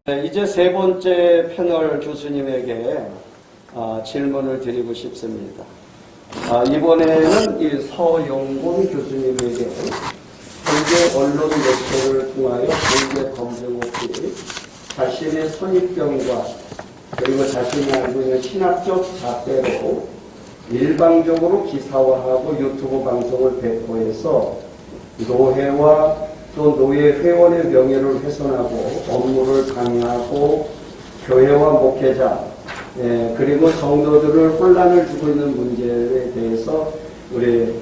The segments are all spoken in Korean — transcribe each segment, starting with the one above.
네, 이제 세 번째 패널 교수님에게 질문을 드리고 싶습니다. 이번에는 이 서영곤 교수님에게 현재 언론 매체를 통하여 공개 검증 없이 자신의 선입견과 그리고 자신이 알고 있는 신학적 잣대로 일방적으로 기사화하고 유튜브 방송을 배포해서 노회와 또 노예 회원의 명예를 훼손하고 업무를 강요하고 교회와 목회자 그리고 성도들을 혼란을 주고 있는 문제에 대해서 우리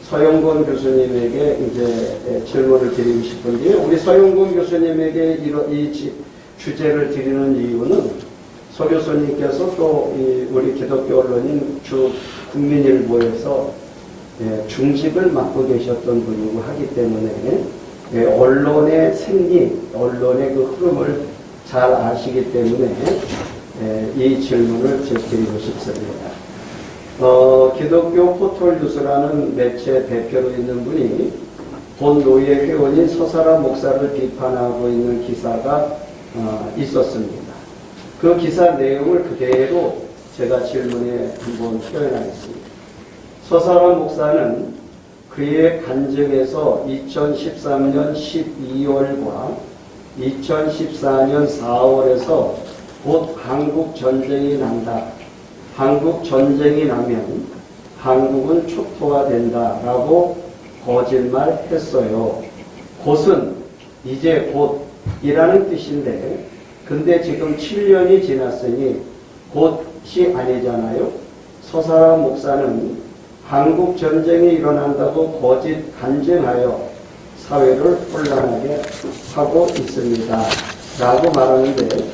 서영곤 교수님에게 이제 질문을 드리고 싶은데요. 우리 서영곤 교수님에게 이 주제를 드리는 이유는 서 교수님께서 또 우리 기독교 언론인 국민일보에서 중직을 맡고 계셨던 분이고 하기 때문에 언론의 생리, 언론의 그 흐름을 잘 아시기 때문에 이 질문을 드리고 싶습니다. 기독교 포털뉴스라는 매체 대표로 있는 분이 본 노예 회원인 서사라 목사를 비판하고 있는 기사가 있었습니다. 그 기사 내용을 그대로 제가 질문에 한번 표현하겠습니다. 서사라 목사는 그의 간증에서 2013년 12월과 2014년 4월에서 곧 한국 전쟁이 난다. 한국 전쟁이 나면 한국은 초토화된다라고 거짓말했어요. 곧은 이제 곧이라는 뜻인데 근데 지금 7년이 지났으니 곧이 아니잖아요. 서사라 목사는 한국 전쟁이 일어난다고 거짓 간증하여 사회를 혼란하게 하고 있습니다. 라고 말하는데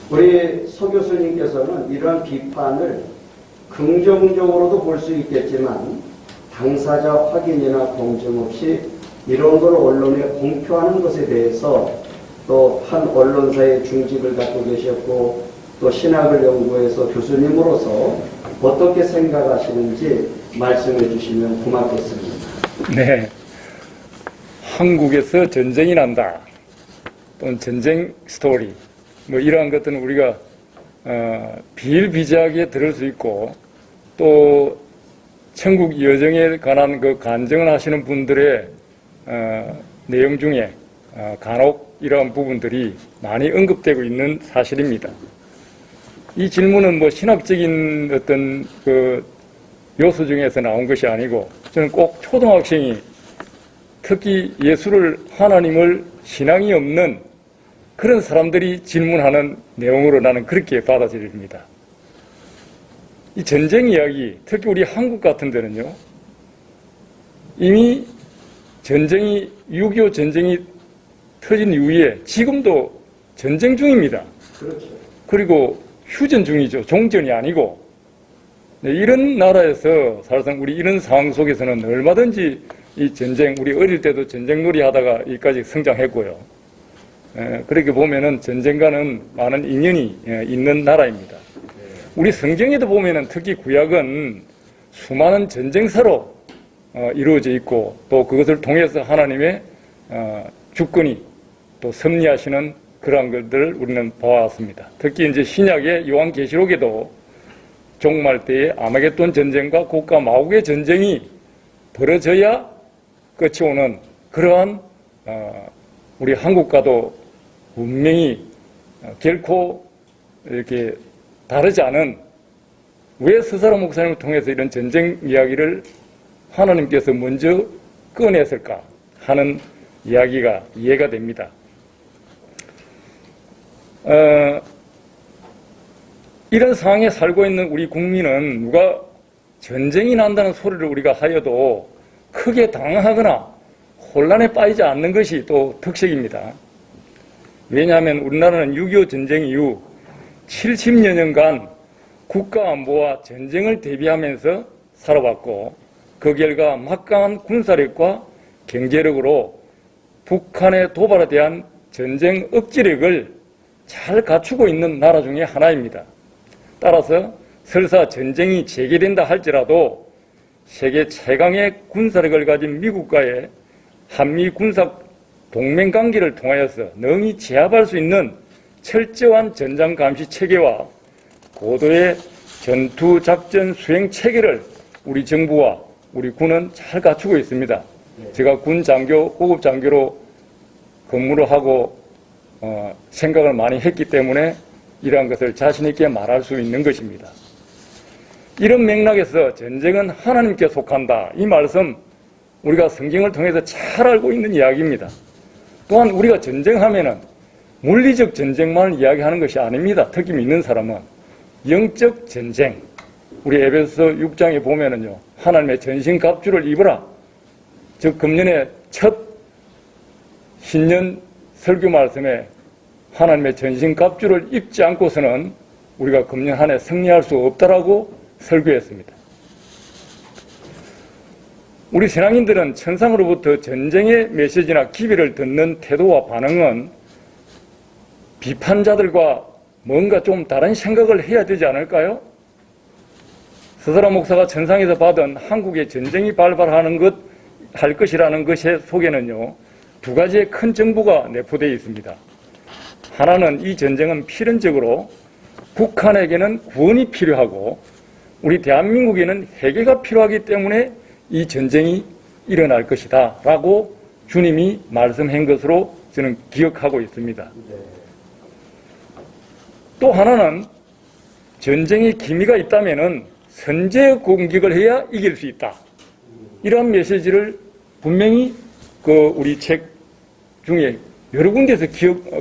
우리 서 교수님께서는 이런 비판을 긍정적으로도 볼 수 있겠지만 당사자 확인이나 공증 없이 이런 걸 언론에 공표하는 것에 대해서 또 한 언론사의 중직을 갖고 계셨고 또 신학을 연구해서 교수님으로서 어떻게 생각하시는지 말씀해 주시면 고맙겠습니다. 네. 한국에서 전쟁이 난다. 또는 전쟁 스토리. 뭐 이러한 것들은 우리가 비일비재하게 들을 수 있고 또 천국 여정에 관한 그 간증을 하시는 분들의 내용 중에 간혹 이러한 부분들이 많이 언급되고 있는 사실입니다. 이 질문은 뭐 신학적인 어떤 그 요소 중에서 나온 것이 아니고 저는 꼭 초등학생이 특히 예수를 하나님을 신앙이 없는 그런 사람들이 질문하는 내용으로 나는 그렇게 받아들입니다. 이 전쟁 이야기, 특히 우리 한국 같은 데는요, 이미 전쟁이 6.25 전쟁이 터진 이후에 지금도 전쟁 중입니다. 그렇죠. 그리고 휴전 중이죠. 종전이 아니고. 네, 이런 나라에서 사실상 우리 이런 상황 속에서는 얼마든지 이 전쟁, 우리 어릴 때도 전쟁놀이 하다가 여기까지 성장했고요. 그렇게 보면은 전쟁과는 많은 인연이 있는 나라입니다. 우리 성경에도 보면은 특히 구약은 수많은 전쟁사로 이루어져 있고 또 그것을 통해서 하나님의 주권이 또 섭리하시는 그러한 것들을 우리는 보아왔습니다. 특히 이제 신약의 요한계시록에도 종말 때의 아마겟돈 전쟁과 곡과 마곡의 전쟁이 벌어져야 끝이 오는 그러한 우리 한국과도 분명히 결코 이렇게 다르지 않은 왜 서사라 목사님을 통해서 이런 전쟁 이야기를 하나님께서 먼저 꺼냈을까 하는 이야기가 이해가 됩니다. 이런 상황에 살고 있는 우리 국민은 누가 전쟁이 난다는 소리를 우리가 하여도 크게 당황하거나 혼란에 빠지지 않는 것이 또 특색입니다. 왜냐하면 우리나라는 6.25 전쟁 이후 70여 년간 국가 안보와 전쟁을 대비하면서 살아왔고 그 결과 막강한 군사력과 경제력으로 북한의 도발에 대한 전쟁 억지력을 잘 갖추고 있는 나라 중에 하나입니다. 따라서 설사 전쟁이 재개된다 할지라도 세계 최강의 군사력을 가진 미국과의 한미 군사 동맹관계를 통하여서 능히 제압할 수 있는 철저한 전장 감시 체계와 고도의 전투 작전 수행 체계를 우리 정부와 우리 군은 잘 갖추고 있습니다. 제가 군 장교, 고급 장교로 근무를 하고 생각을 많이 했기 때문에 이러한 것을 자신 있게 말할 수 있는 것입니다. 이런 맥락에서 전쟁은 하나님께 속한다. 이 말씀 우리가 성경을 통해서 잘 알고 있는 이야기입니다. 또한 우리가 전쟁하면은 물리적 전쟁만 이야기하는 것이 아닙니다. 특히 믿는 사람은 영적 전쟁. 우리 에베소 6장에 보면은요, 하나님의 전신갑주를 입으라. 즉 금년의 첫 신년 설교 말씀에 하나님의 전신갑주를 입지 않고서는 우리가 금년 한 해 승리할 수 없다라고 설교했습니다. 우리 신앙인들은 천상으로부터 전쟁의 메시지나 기별을 듣는 태도와 반응은 비판자들과 뭔가 좀 다른 생각을 해야 되지 않을까요? 스스라 목사가 천상에서 받은 한국의 전쟁이 발발하는 할 것이라는 것의 속에는요, 두 가지의 큰 정보가 내포되어 있습니다. 하나는 이 전쟁은 필연적으로 북한에게는 구원이 필요하고 우리 대한민국에는 회개가 필요하기 때문에 이 전쟁이 일어날 것이다 라고 주님이 말씀한 것으로 저는 기억하고 있습니다. 또 하나는 전쟁의 기미가 있다면은 선제 공격을 해야 이길 수 있다. 이러한 메시지를 분명히 우리 책 중에 여러 군데에서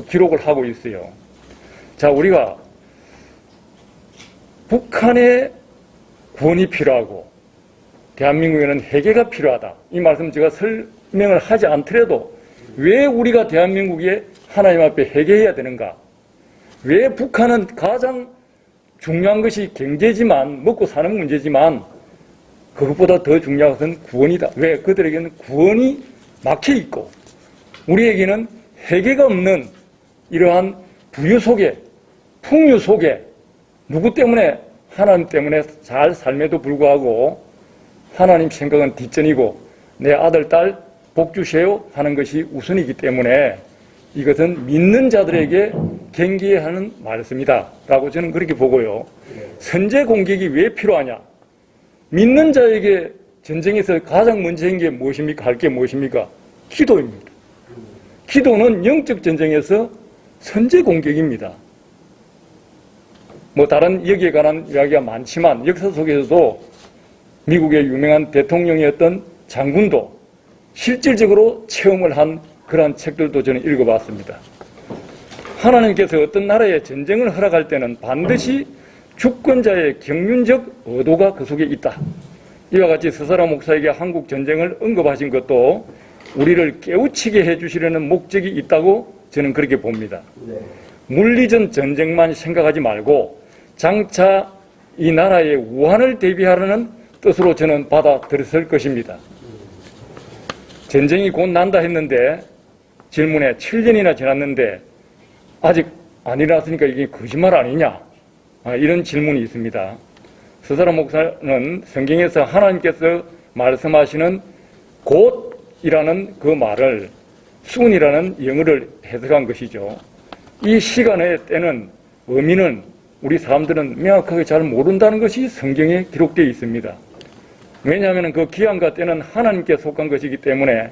기록을 하고 있어요. 자, 우리가 북한의 구원이 필요하고 대한민국에는 회개가 필요하다. 이 말씀 제가 설명을 하지 않더라도 왜 우리가 대한민국에 하나님 앞에 회개해야 되는가? 왜 북한은 가장 중요한 것이 경제지만, 먹고 사는 문제지만 그것보다 더 중요한 것은 구원이다. 왜? 그들에게는 구원이 막혀 있고 우리에게는 회개가 없는 이러한 부유 속에, 풍요 속에 누구 때문에? 하나님 때문에 잘 삶에도 불구하고 하나님 생각은 뒷전이고 내 아들, 딸 복 주세요 하는 것이 우선이기 때문에 이것은 믿는 자들에게 경계해야 하는 말씀이다 라고 저는 그렇게 보고요. 선제 공격이 왜 필요하냐? 믿는 자에게 전쟁에서 가장 먼저인 게 무엇입니까? 할 게 무엇입니까? 기도입니다. 기도는 영적 전쟁에서 선제 공격입니다. 뭐 다른 여기에 관한 이야기가 많지만 역사 속에서도 미국의 유명한 대통령이었던 장군도 실질적으로 체험을 한 그러한 책들도 저는 읽어봤습니다. 하나님께서 어떤 나라에 전쟁을 허락할 때는 반드시 주권자의 경륜적 의도가 그 속에 있다. 이와 같이 스스라 목사에게 한국 전쟁을 언급하신 것도 우리를 깨우치게 해주시려는 목적이 있다고 저는 그렇게 봅니다. 물리적 전쟁만 생각하지 말고 장차 이 나라의 우환을 대비하려는 뜻으로 저는 받아들였을 것입니다. 전쟁이 곧 난다 했는데 질문에 7년이나 지났는데 아직 안 일어났으니까 이게 거짓말 아니냐? 이런 질문이 있습니다. 스스라 목사는 성경에서 하나님께서 말씀하시는 곧이라는 그 말을 soon이라는 영어를 해석한 것이죠. 이 시간의 때는 의미는 우리 사람들은 명확하게 잘 모른다는 것이 성경에 기록되어 있습니다. 왜냐하면 그 기한과 때는 하나님께 속한 것이기 때문에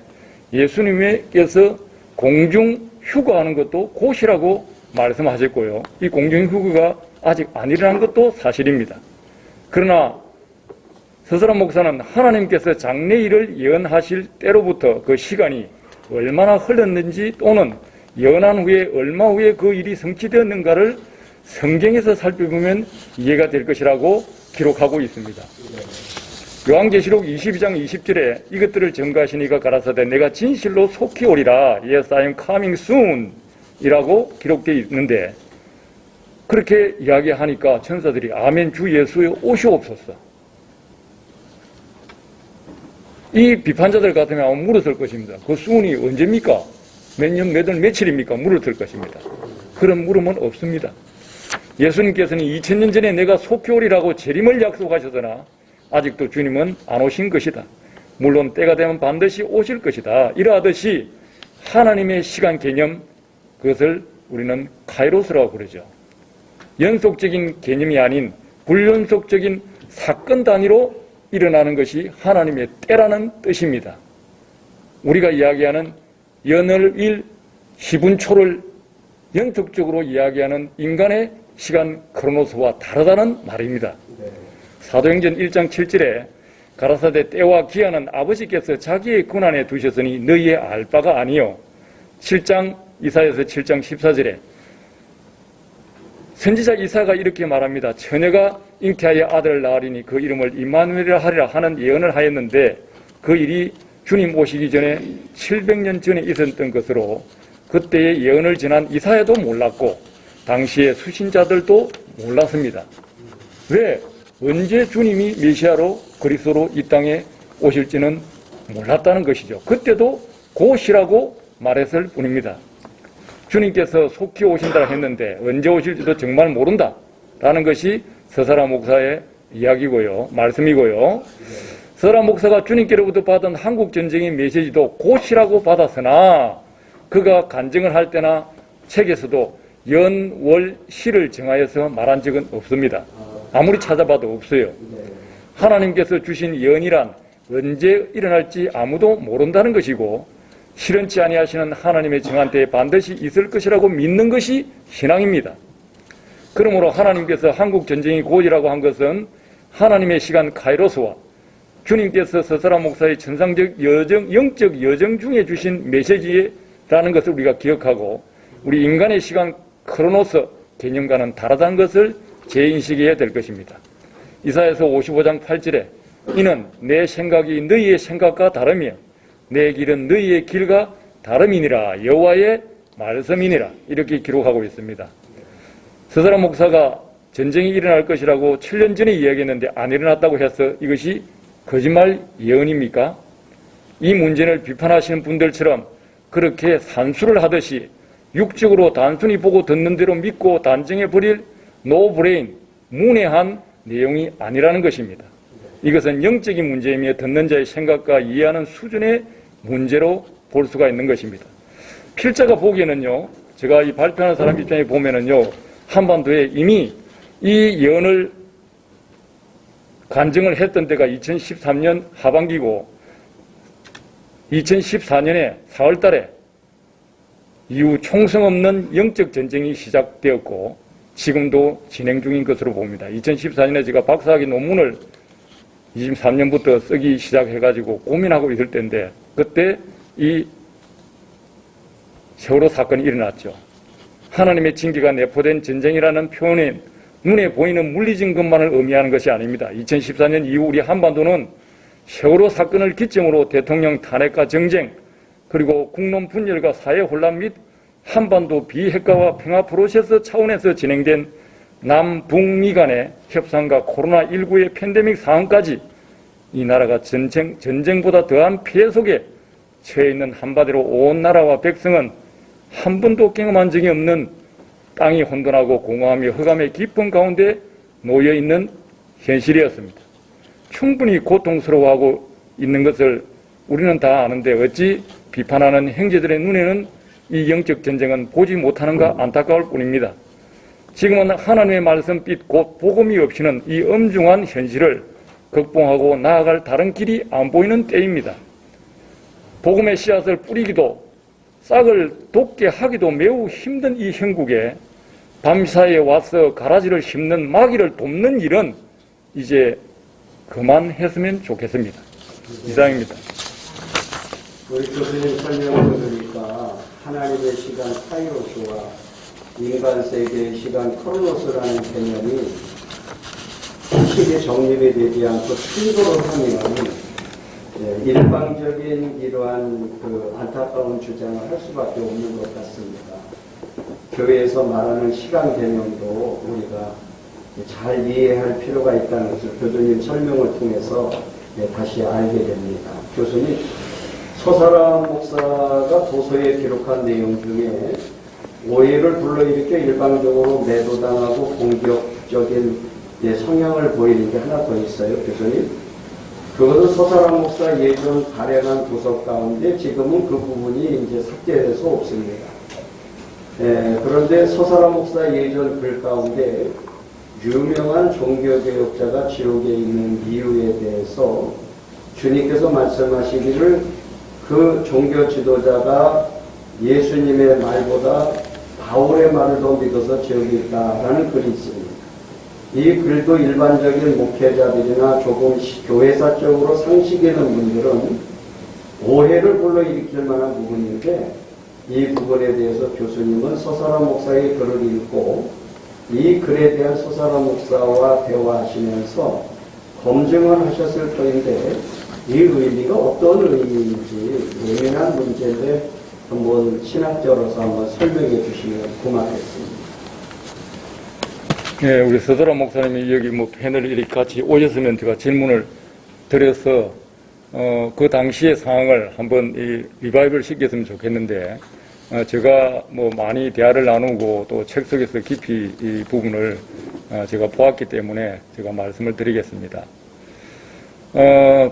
예수님께서 공중 휴거하는 것도 곧이라고 말씀하셨고요. 이 공중 휴거가 아직 안 일어난 것도 사실입니다. 그러나 스스라 목사는 하나님께서 장래일을 예언하실 때로부터 그 시간이 얼마나 흘렀는지 또는 예언한 후에 얼마 후에 그 일이 성취되었는가를 성경에서 살펴보면 이해가 될 것이라고 기록하고 있습니다. 요한계시록 22장 20절에 이것들을 증거하시니가 가라사대 내가 진실로 속히 오리라 Yes, I am coming soon 이라고 기록되어 있는데 그렇게 이야기하니까 천사들이 아멘 주 예수여 오시옵소서. 이 비판자들 같으면 아마 물었을 것입니다. 그 soon이 언제입니까? 몇 년, 몇 월, 며칠입니까? 물었을 것입니다. 그런 물음은 없습니다. 예수님께서는 2000년 전에 내가 속히 오리라고 재림을 약속하셨으나 아직도 주님은 안 오신 것이다. 물론 때가 되면 반드시 오실 것이다. 이러하듯이 하나님의 시간 개념 그것을 우리는 카이로스라고 그러죠. 연속적인 개념이 아닌 불연속적인 사건 단위로 일어나는 것이 하나님의 때라는 뜻입니다. 우리가 이야기하는 연월일 10분초를 연속적으로 이야기하는 인간의 시간 크로노스와 다르다는 말입니다. 네. 사도행전 1장 7절에 가라사대 때와 기한은 아버지께서 자기의 권한에 두셨으니 너희의 알 바가 아니요. 7장 이사야서 7장 14절에 선지자 이사가 이렇게 말합니다. 처녀가 잉태하여 아들을 낳으리니 그 이름을 임마누엘이라 하리라 하는 예언을 하였는데 그 일이 주님 오시기 전에 700년 전에 있었던 것으로 그때의 예언을 전한 이사야도 몰랐고 당시의 수신자들도 몰랐습니다. 왜? 언제 주님이 메시아로 그리스도로 이 땅에 오실지는 몰랐다는 것이죠. 그때도 곧이라고 말했을 뿐입니다. 주님께서 속히 오신다고 했는데 언제 오실지도 정말 모른다 라는 것이 서사라 목사의 이야기고요. 말씀이고요. 서사라 목사가 주님께로부터 받은 한국전쟁의 메시지도 곧이라고 받았으나 그가 간증을 할 때나 책에서도 연, 월, 시를 정하여서 말한 적은 없습니다. 아무리 찾아봐도 없어요. 하나님께서 주신 연이란 언제 일어날지 아무도 모른다는 것이고 실현치 아니하시는 하나님의 정한 때에 반드시 있을 것이라고 믿는 것이 신앙입니다. 그러므로 하나님께서 한국 전쟁이 곧이라고 한 것은 하나님의 시간 카이로스와 주님께서 서사라 목사의 천상적 여정, 영적 여정 중에 주신 메시지라는 것을 우리가 기억하고 우리 인간의 시간 크로노스 개념과는 다르다는 것을 재인식해야 될 것입니다. 이사야서 55장 8절에 이는 내 생각이 너희의 생각과 다르며 내 길은 너희의 길과 다름이니라 여호와의 말씀이니라 이렇게 기록하고 있습니다. 서사라 목사가 전쟁이 일어날 것이라고 7년 전에 이야기했는데 안 일어났다고 해서 이것이 거짓말 예언입니까? 이 문제를 비판하시는 분들처럼 그렇게 산수를 하듯이 육적으로 단순히 보고 듣는 대로 믿고 단정해버릴 노브레인, 문외한 내용이 아니라는 것입니다. 이것은 영적인 문제이며 듣는 자의 생각과 이해하는 수준의 문제로 볼 수가 있는 것입니다. 필자가 보기에는요, 제가 이 발표하는 사람 입장에 보면은요, 한반도에 이미 이 예언을 간증을 했던 때가 2013년 하반기고 2014년에 4월 달에 이후 총성 없는 영적 전쟁이 시작되었고 지금도 진행 중인 것으로 봅니다. 2014년에 제가 박사학위 논문을 23년부터 쓰기 시작해가지고 고민하고 있을 때인데 그때 이 세월호 사건이 일어났죠. 하나님의 징계가 내포된 전쟁이라는 표현은 눈에 보이는 물리적인 것만을 의미하는 것이 아닙니다. 2014년 이후 우리 한반도는 세월호 사건을 기점으로 대통령 탄핵과 정쟁 그리고 국론 분열과 사회 혼란 및 한반도 비핵화와 평화 프로세스 차원에서 진행된 남북미 간의 협상과 코로나19의 팬데믹 상황까지 이 나라가 전쟁보다 더한 피해 속에 처해 있는 한마디로 온 나라와 백성은 한 번도 경험한 적이 없는 땅이 혼돈하고 공허하며 흑암의 깊은 가운데 놓여 있는 현실이었습니다. 충분히 고통스러워하고 있는 것을 우리는 다 아는데 어찌 비판하는 형제들의 눈에는 이 영적 전쟁은 보지 못하는가 안타까울 뿐입니다. 지금은 하나님의 말씀빛 곧 복음이 없이는 이 엄중한 현실을 극복하고 나아갈 다른 길이 안 보이는 때입니다. 복음의 씨앗을 뿌리기도 싹을 돋게 하기도 매우 힘든 이 형국에 밤사이에 와서 가라지를 심는 마귀를 돕는 일은 이제 그만했으면 좋겠습니다. 이상입니다. 우리 교수님 설명을 들으니까 하나님의 시간 카이로스와 인간 세계의 시간 크로노스라는 개념이 쉽게 정립이 되지 않고 충돌을 하면 일방적인 이러한 그 안타까운 주장을 할 수밖에 없는 것 같습니다. 교회에서 말하는 시간 개념도 우리가 잘 이해할 필요가 있다는 것을 교수님 설명을 통해서 다시 알게 됩니다. 교수님, 서사라 목사가 도서에 기록한 내용 중에 오해를 불러일으켜 일방적으로 매도당하고 공격적인 성향을 보이는 게 하나 더 있어요, 교수님. 그것은 서사라 목사 예전 발행한 도서 가운데 지금은 그 부분이 이제 삭제돼서 없습니다. 그런데 서사라 목사 예전 글 가운데 유명한 종교개혁자가 지옥에 있는 이유에 대해서 주님께서 말씀하시기를 그 종교 지도자가 예수님의 말보다 바울의 말을 더 믿어서 지옥에 있다라는 글이 있습니다. 이 글도 일반적인 목회자들이나 조금 교회사적으로 상식 있는 분들은 오해를 불러일으킬 만한 부분인데 이 부분에 대해서 교수님은 서사라 목사의 글을 읽고 이 글에 대한 서사라 목사와 대화하시면서 검증을 하셨을 터인데 이 의미가 어떤 의미인지 예민한 문제인데 한번 신학자로서 한번 설명해 주시면 고맙겠습니다. 네, 우리 서사라 목사님이 여기 뭐 패널 이렇게 같이 오셨으면 제가 질문을 드려서 그 당시의 상황을 한번 리바이벌 시켰으면 좋겠는데 제가 뭐 많이 대화를 나누고 또 책 속에서 깊이 이 부분을 제가 보았기 때문에 제가 말씀을 드리겠습니다.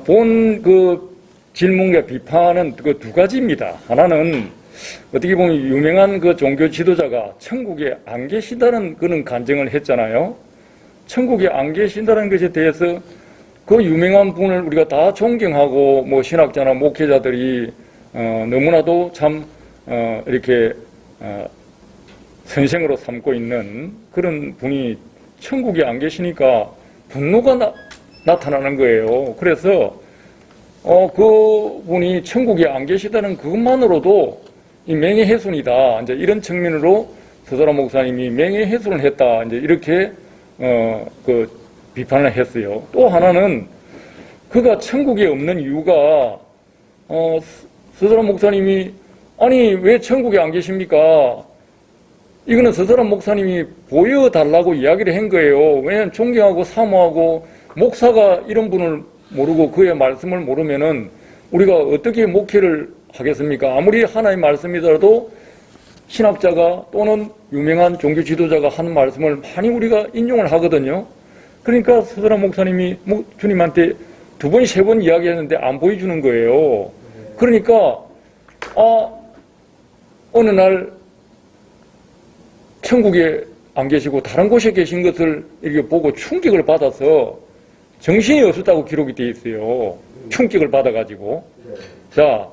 본 그 질문과 비판은 그 두 가지입니다. 하나는 어떻게 보면 유명한 그 종교 지도자가 천국에 안 계신다는 그런 간증을 했잖아요. 천국에 안 계신다는 것에 대해서 그 유명한 분을 우리가 다 존경하고 뭐 신학자나 목회자들이 너무나도 참 이렇게 선생으로 삼고 있는 그런 분이 천국에 안 계시니까 분노가 나타나는 거예요. 그래서 그 분이 천국에 안 계시다는 그것만으로도 이 명예훼손이다. 이제 이런 측면으로 서사라 목사님이 명예훼손을 했다. 이제 이렇게 그 비판을 했어요. 또 하나는 그가 천국에 없는 이유가 서사라 목사님이 아니 왜 천국에 안 계십니까? 이거는 서사라 목사님이 보여달라고 이야기를 한 거예요. 왜냐하면 존경하고 사모하고 목사가 이런 분을 모르고 그의 말씀을 모르면은 우리가 어떻게 목회를 하겠습니까? 아무리 하나의 말씀이더라도 신학자가 또는 유명한 종교 지도자가 하는 말씀을 많이 우리가 인용을 하거든요. 그러니까 서사라 목사님이 주님한테 두 번, 세 번 이야기했는데 안 보여주는 거예요. 그러니까 어느 날 천국에 안 계시고 다른 곳에 계신 것을 이렇게 보고 충격을 받아서 정신이 없었다고 기록이 되어 있어요. 충격을 받아가지고. 자,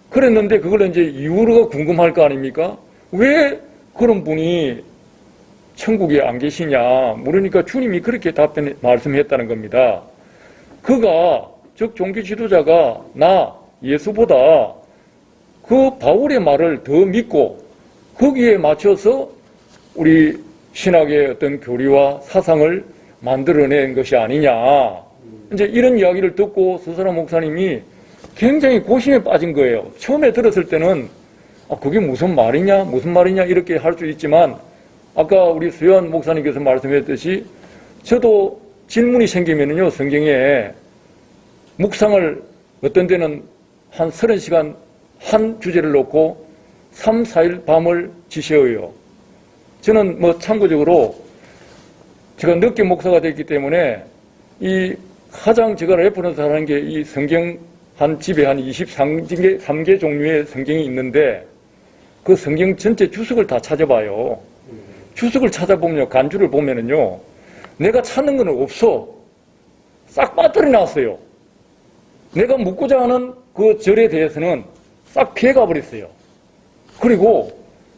그랬는데 그걸 이제 이유가 궁금할 거 아닙니까? 왜 그런 분이 천국에 안 계시냐 물으니까 주님이 그렇게 말씀했다는 겁니다. 그가 즉 종교 지도자가 나 예수보다 그 바울의 말을 더 믿고 거기에 맞춰서 우리 신학의 어떤 교리와 사상을 만들어낸 것이 아니냐. 이제 이런 이야기를 듣고 서사라 목사님이 굉장히 고심에 빠진 거예요. 처음에 들었을 때는 그게 무슨 말이냐 이렇게 할 수 있지만 아까 우리 수현 목사님께서 말씀했듯이 저도 질문이 생기면은요 성경에 묵상을 어떤 데는 한 30시간 한 주제를 놓고 3, 4일 밤을 지새워요. 저는 뭐 참고적으로 제가 늦게 목사가 됐기 때문에 이 가장 제가 레퍼런스 하는 게 이 성경 한 집에 한 23개 종류의 성경이 있는데 그 성경 전체 주석을 다 찾아봐요. 주석을 찾아보면요, 간주를 보면은요, 내가 찾는 건 없어. 싹 빠뜨려 놨어요. 내가 묻고자 하는 그 절에 대해서는 싹 피해가 버렸어요. 그리고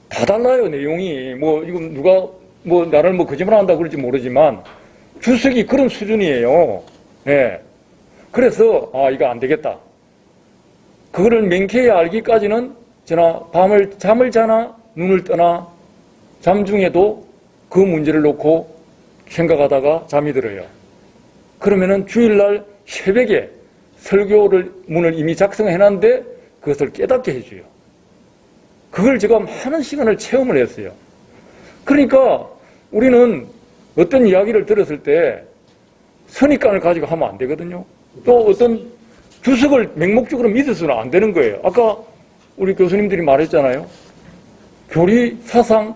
다 달라요, 내용이. 뭐, 이거 누가, 뭐, 나를 뭐 거짓말 한다 그럴지 모르지만, 주석이 그런 수준이에요. 예. 그래서, 이거 안 되겠다. 그거를 명쾌히 알기까지는, 잠을 자나, 눈을 떠나, 잠중에도 그 문제를 놓고 생각하다가 잠이 들어요. 그러면은 주일날 새벽에 설교를, 문을 이미 작성해놨는데 그것을 깨닫게 해줘요. 그걸 제가 많은 시간을 체험을 했어요. 그러니까 우리는 어떤 이야기를 들었을 때 선입관을 가지고 하면 안 되거든요. 또 어떤 주석을 맹목적으로 믿어서는 안 되는 거예요. 아까 우리 교수님들이 말했잖아요. 교리, 사상,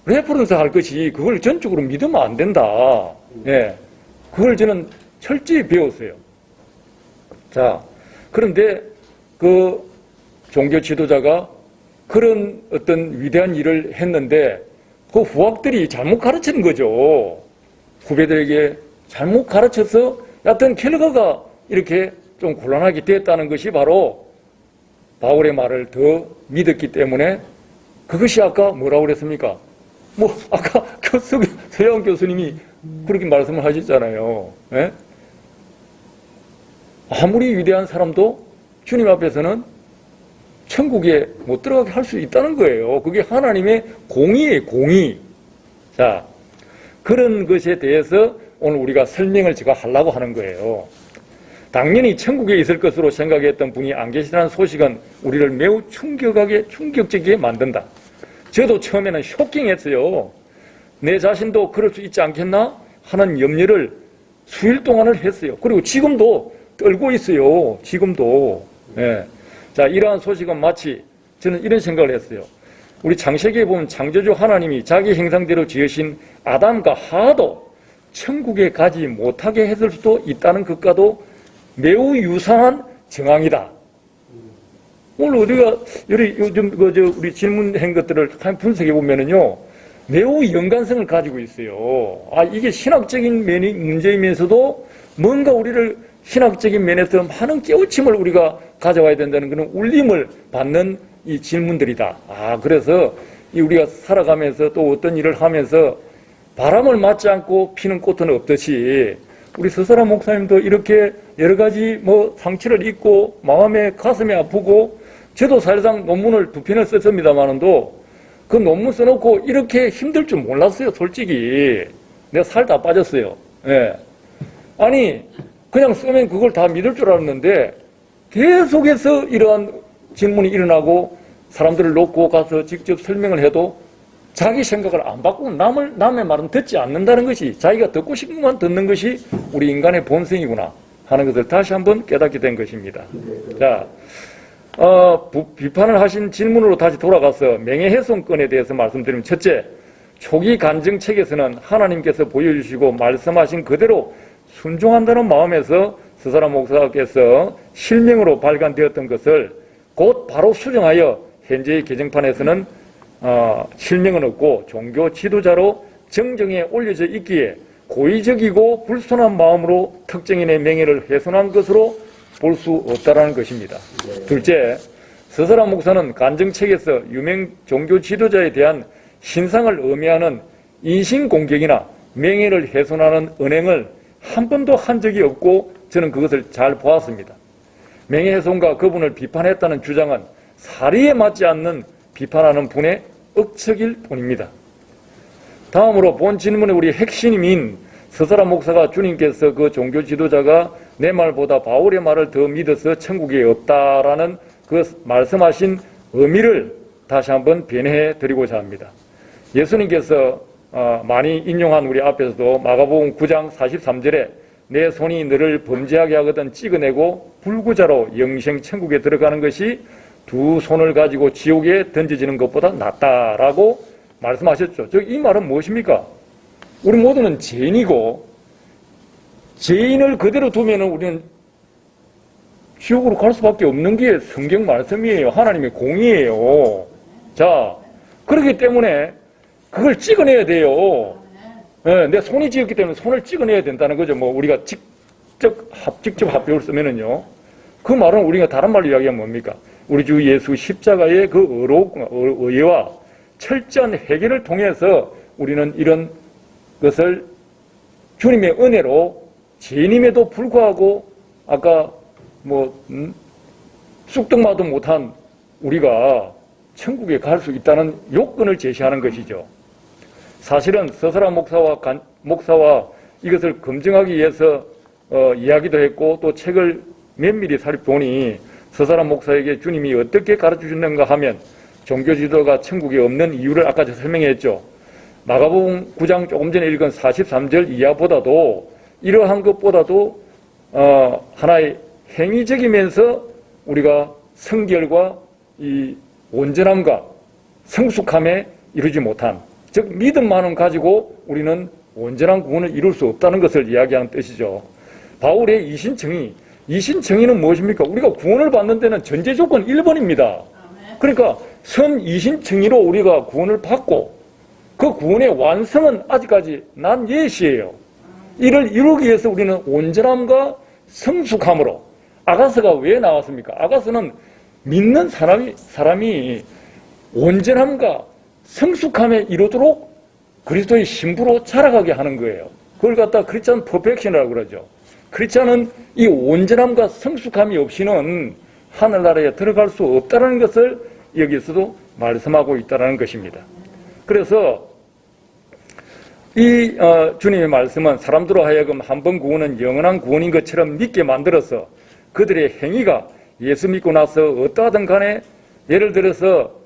레퍼런스 할 것이 그걸 전적으로 믿으면 안 된다. 예. 그걸 저는 철저히 배웠어요. 자, 그런데 그 종교 지도자가 그런 어떤 위대한 일을 했는데 그 후학들이 잘못 가르치는 거죠. 후배들에게 잘못 가르쳐서 여하튼 결과가 이렇게 좀 곤란하게 됐다는 것이 바로 바울의 말을 더 믿었기 때문에 그것이 아까 뭐라고 그랬습니까? 뭐 아까 서영 교수님이 그렇게 말씀을 하셨잖아요. 예? 아무리 위대한 사람도 주님 앞에서는 천국에 못 들어가게 할 수 있다는 거예요. 그게 하나님의 공의예요, 공의. 자, 그런 것에 대해서 오늘 우리가 설명을 제가 하려고 하는 거예요. 당연히 천국에 있을 것으로 생각했던 분이 안 계시다는 소식은 우리를 매우 충격적이게 만든다. 저도 처음에는 쇼킹했어요. 내 자신도 그럴 수 있지 않겠나 하는 염려를 수일 동안을 했어요. 그리고 지금도 떨고 있어요. 지금도. 예. 자, 이러한 소식은 마치 저는 이런 생각을 했어요. 우리 창세기에 보면 창조주 하나님이 자기 형상대로 지으신 아담과 하와도 천국에 가지 못하게 했을 수도 있다는 것과도 매우 유사한 정황이다. 오늘 우리가 요즘 우리 질문한 것들을 분석해 보면은요, 매우 연관성을 가지고 있어요. 아, 이게 신학적인 면이 문제이면서도 뭔가 우리를 신학적인 면에서 많은 깨우침을 우리가 가져와야 된다는 그런 울림을 받는 이 질문들이다. 아, 그래서 우리가 살아가면서 또 어떤 일을 하면서 바람을 맞지 않고 피는 꽃은 없듯이 우리 서설한 목사님도 이렇게 여러 가지 상처를 입고 마음에 가슴이 아프고 저도 사실상 논문을 2편을 썼습니다만은도 그 논문 써놓고 이렇게 힘들 줄 몰랐어요. 솔직히 내가 살 다 빠졌어요. 예. 아니 그냥 쓰면 그걸 다 믿을 줄 알았는데 계속해서 이러한 질문이 일어나고 사람들을 놓고 가서 직접 설명을 해도 자기 생각을 안 바꾸고 남의 말은 듣지 않는다는 것이 자기가 듣고 싶은 것만 듣는 것이 우리 인간의 본성이구나 하는 것을 다시 한번 깨닫게 된 것입니다. 자, 비판을 하신 질문으로 다시 돌아가서 명예훼손권에 대해서 말씀드리면 첫째, 초기 간증책에서는 하나님께서 보여주시고 말씀하신 그대로 순종한다는 마음에서 서사람 목사께서 실명으로 발간되었던 것을 곧 바로 수정하여 현재의 개정판에서는 실명은 없고 종교 지도자로 정정에 올려져 있기에 고의적이고 불순한 마음으로 특정인의 명예를 훼손한 것으로 볼 수 없다라는 것입니다. 둘째, 서사람 목사는 간증책에서 유명 종교 지도자에 대한 신상을 의미하는 인신공격이나 명예를 훼손하는 언행을 한 번도 한 적이 없고 저는 그것을 잘 보았습니다. 명예훼손과 그분을 비판했다는 주장은 사리에 맞지 않는 비판하는 분의 억측일 뿐입니다. 다음으로 본 질문의 우리 핵심인 서사람 목사가 주님께서 그 종교 지도자가 내 말보다 바울의 말을 더 믿어서 천국에 없다라는 그 말씀하신 의미를 다시 한번 변해해 드리고자 합니다. 예수님께서 많이 인용한 우리 앞에서도 마가복음 9장 43절에 내 손이 너를 범죄하게 하거든 찍어내고 불구자로 영생 천국에 들어가는 것이 두 손을 가지고 지옥에 던져지는 것보다 낫다라고 말씀하셨죠. 이 말은 무엇입니까? 우리 모두는 죄인이고 죄인을 그대로 두면은 우리는 지옥으로 갈 수밖에 없는 게 성경 말씀이에요. 하나님의 공의예요. 자, 그렇기 때문에 그걸 찍어내야 돼요. 네, 내 손이 지었기 때문에 손을 찍어내야 된다는 거죠. 우리가 직접 합병을 쓰면은요. 그 말은 우리가 다른 말로 이야기하면 뭡니까? 우리 주 예수 십자가의 그 의와 철저한 해결을 통해서 우리는 이런 것을 주님의 은혜로 죄인임에도 불구하고 아까 쑥떡마도 못한 우리가 천국에 갈 수 있다는 요건을 제시하는 것이죠. 사실은 서사람 목사와 이것을 검증하기 위해서 이야기도 했고 또 책을 면밀히 살펴보니 서사람 목사에게 주님이 어떻게 가르쳐 주셨는가 하면 종교 지도가 천국에 없는 이유를 아까 제가 설명했죠. 마가복음 9장 조금 전에 읽은 43절 이하보다도 이러한 것보다도 하나의 행위적이면서 우리가 성결과 이 온전함과 성숙함에 이루지 못한, 즉 믿음만은 가지고 우리는 온전한 구원을 이룰 수 없다는 것을 이야기하는 뜻이죠. 바울의 이신청의는 무엇입니까? 우리가 구원을 받는 데는 전제 조건 1번입니다. 그러니까 선이신청의로 우리가 구원을 받고 그 구원의 완성은 아직까지 난 예시예요. 이를 이루기 위해서 우리는 온전함과 성숙함으로, 아가서가 왜 나왔습니까? 아가서는 믿는 사람이 온전함과 성숙함에 이르도록 그리스도의 신부로 자라가게 하는 거예요. 그걸 갖다 크리스찬 퍼펙션이라고 그러죠. 크리스찬은 이 온전함과 성숙함이 없이는 하늘나라에 들어갈 수 없다는 것을 여기서도 말씀하고 있다는 것입니다. 그래서 이 주님의 말씀은 사람들로 하여금 한 번 구원은 영원한 구원인 것처럼 믿게 만들어서 그들의 행위가 예수 믿고 나서 어떠하든 간에, 예를 들어서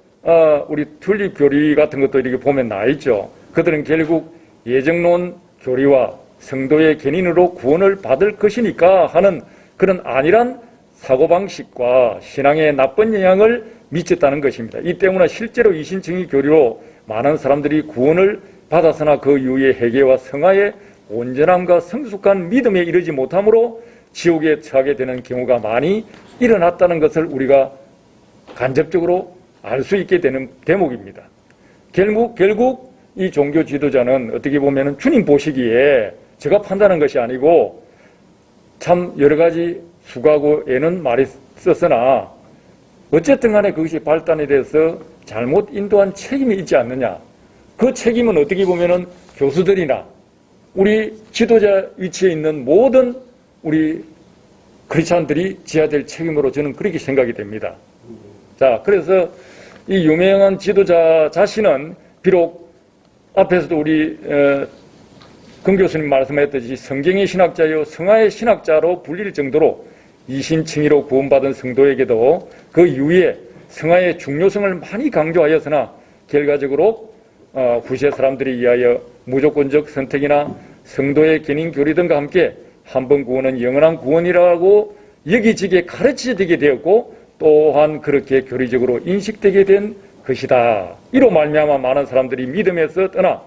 우리 튤립 교리 같은 것도 이렇게 보면 나 있죠. 그들은 결국 예정론 교리와 성도의 견인으로 구원을 받을 것이니까 하는 그런 안일한 사고방식과 신앙의 나쁜 영향을 미쳤다는 것입니다. 이 때문에 실제로 이신청의 교리로 많은 사람들이 구원을 받았으나 그 이후에 회개와 성화의 온전함과 성숙한 믿음에 이르지 못함으로 지옥에 처하게 되는 경우가 많이 일어났다는 것을 우리가 간접적으로 알 수 있게 되는 대목입니다. 결국 이 종교 지도자는 어떻게 보면 주님 보시기에 제가 판단한 것이 아니고 참 여러 가지 수고하고 애는 많이 썼으나 어쨌든 간에 그것이 발단에 대해서 잘못 인도한 책임이 있지 않느냐. 그 책임은 어떻게 보면은 교수들이나 우리 지도자 위치에 있는 모든 우리 크리스찬들이 져야 될 책임으로 저는 그렇게 생각이 됩니다. 자, 그래서 이 유명한 지도자 자신은 비록 앞에서도 우리 금 교수님 말씀하셨듯이 성경의 신학자요 성화의 신학자로 불릴 정도로 이신칭의로 구원받은 성도에게도 그 이후에 성화의 중요성을 많이 강조하였으나 결과적으로 후세 사람들에 의하여 무조건적 선택이나 성도의 견인 교리 등과 함께 한 번 구원은 영원한 구원이라고 여기지게 가르치게 되었고 또한 그렇게 교리적으로 인식되게 된 것이다. 이로 말미암아 많은 사람들이 믿음에서 떠나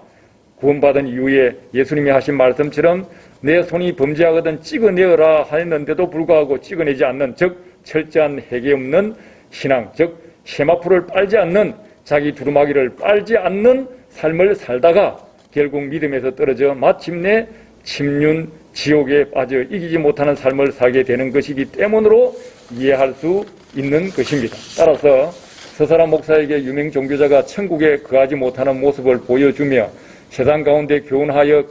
구원받은 이후에 예수님이 하신 말씀처럼 내 손이 범죄하거든 찍어내어라 하였는데도 불구하고 찍어내지 않는, 즉 철저한 회개 없는 신앙, 즉 세마포를 빨지 않는, 자기 두루마기를 빨지 않는 삶을 살다가 결국 믿음에서 떨어져 마침내 침륜 지옥에 빠져 이기지 못하는 삶을 살게 되는 것이기 때문으로 이해할 수 있는 것입니다. 따라서 서사라 목사에게 유명 종교자가 천국에 거하지 못하는 모습을 보여주며 세상 가운데 교훈하여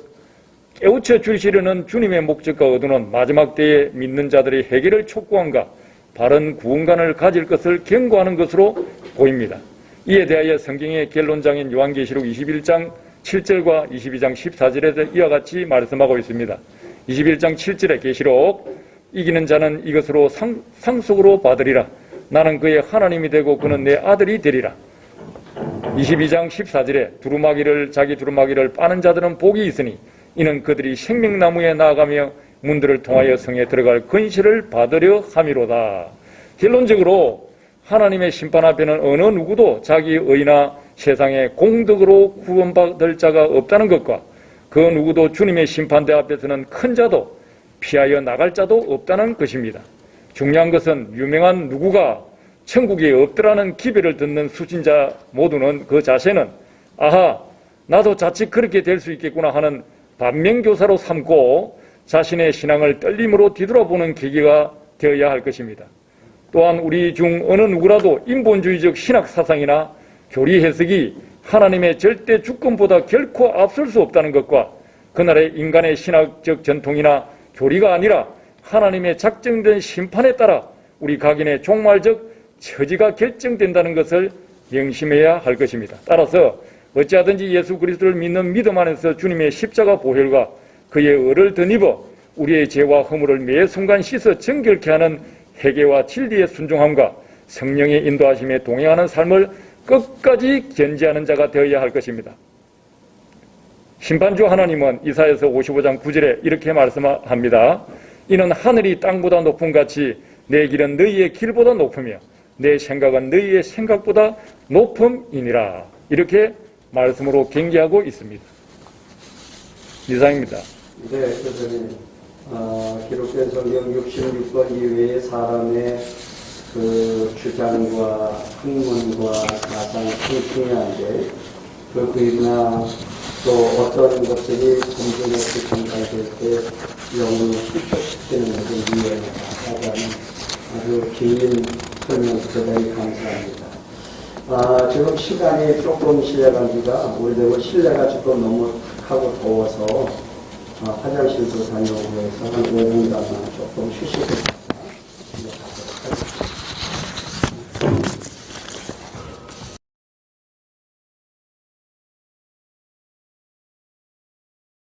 깨우쳐 주시려는 주님의 목적과 의도는 마지막 때에 믿는 자들의 회개를 촉구함과 바른 구원관을 가질 것을 경고하는 것으로 보입니다. 이에 대하여 성경의 결론장인 요한계시록 21장 7절과 22장 14절에서 이와 같이 말씀하고 있습니다. 21장 7절에 계시록 이기는 자는 이것으로 상속으로 받으리라. 나는 그의 하나님이 되고 그는 내 아들이 되리라. 22장 14절에 자기 두루마기를 빠는 자들은 복이 있으니 이는 그들이 생명나무에 나아가며 문들을 통하여 성에 들어갈 근시를 받으려 함이로다. 결론적으로 하나님의 심판 앞에는 어느 누구도 자기 의나 세상의 공덕으로 구원받을 자가 없다는 것과 그 누구도 주님의 심판대 앞에서는 큰 자도 피하여 나갈 자도 없다는 것입니다. 중요한 것은 유명한 누구가 천국에 없더라는 기별을 듣는 수신자 모두는 그 자세는 아하 나도 자칫 그렇게 될 수 있겠구나 하는 반면교사로 삼고 자신의 신앙을 떨림으로 뒤돌아보는 계기가 되어야 할 것입니다. 또한 우리 중 어느 누구라도 인본주의적 신학 사상이나 교리 해석이 하나님의 절대 주권보다 결코 앞설 수 없다는 것과 그날의 인간의 신학적 전통이나 교리가 아니라 하나님의 작정된 심판에 따라 우리 각인의 종말적 처지가 결정된다는 것을 명심해야 할 것입니다. 따라서 어찌하든지 예수 그리스도를 믿는 믿음 안에서 주님의 십자가 보혈과 그의 의를 덧입어 우리의 죄와 허물을 매 순간 씻어 정결케 하는 회개와 진리의 순종함과 성령의 인도하심에 동행하는 삶을 끝까지 견지하는 자가 되어야 할 것입니다. 심판주 하나님은 이사야서 55장 9절에 이렇게 말씀합니다. 이는 하늘이 땅보다 높음 같이 내 길은 너희의 길보다 높으며 내 생각은 너희의 생각보다 높음이니라. 이렇게 말씀으로 경계하고 있습니다. 이상입니다. 네, 교수님. 기록된 성경 66권 이외의 사람의 그 주장과 학문과 가장 중요한데 그 글이나 또 어떤 것들이 공정에서 전달될 때 영혼을 흡족시키는 것을 이해하는 아주 긴 설명 대단히 감사합니다. 지금 시간이 조금 실례간지가 오래되고 실내가 조금 너무 하고 더워서 화장실도 다녀오고 해서 한 5분간 조금 휴식을 합니다.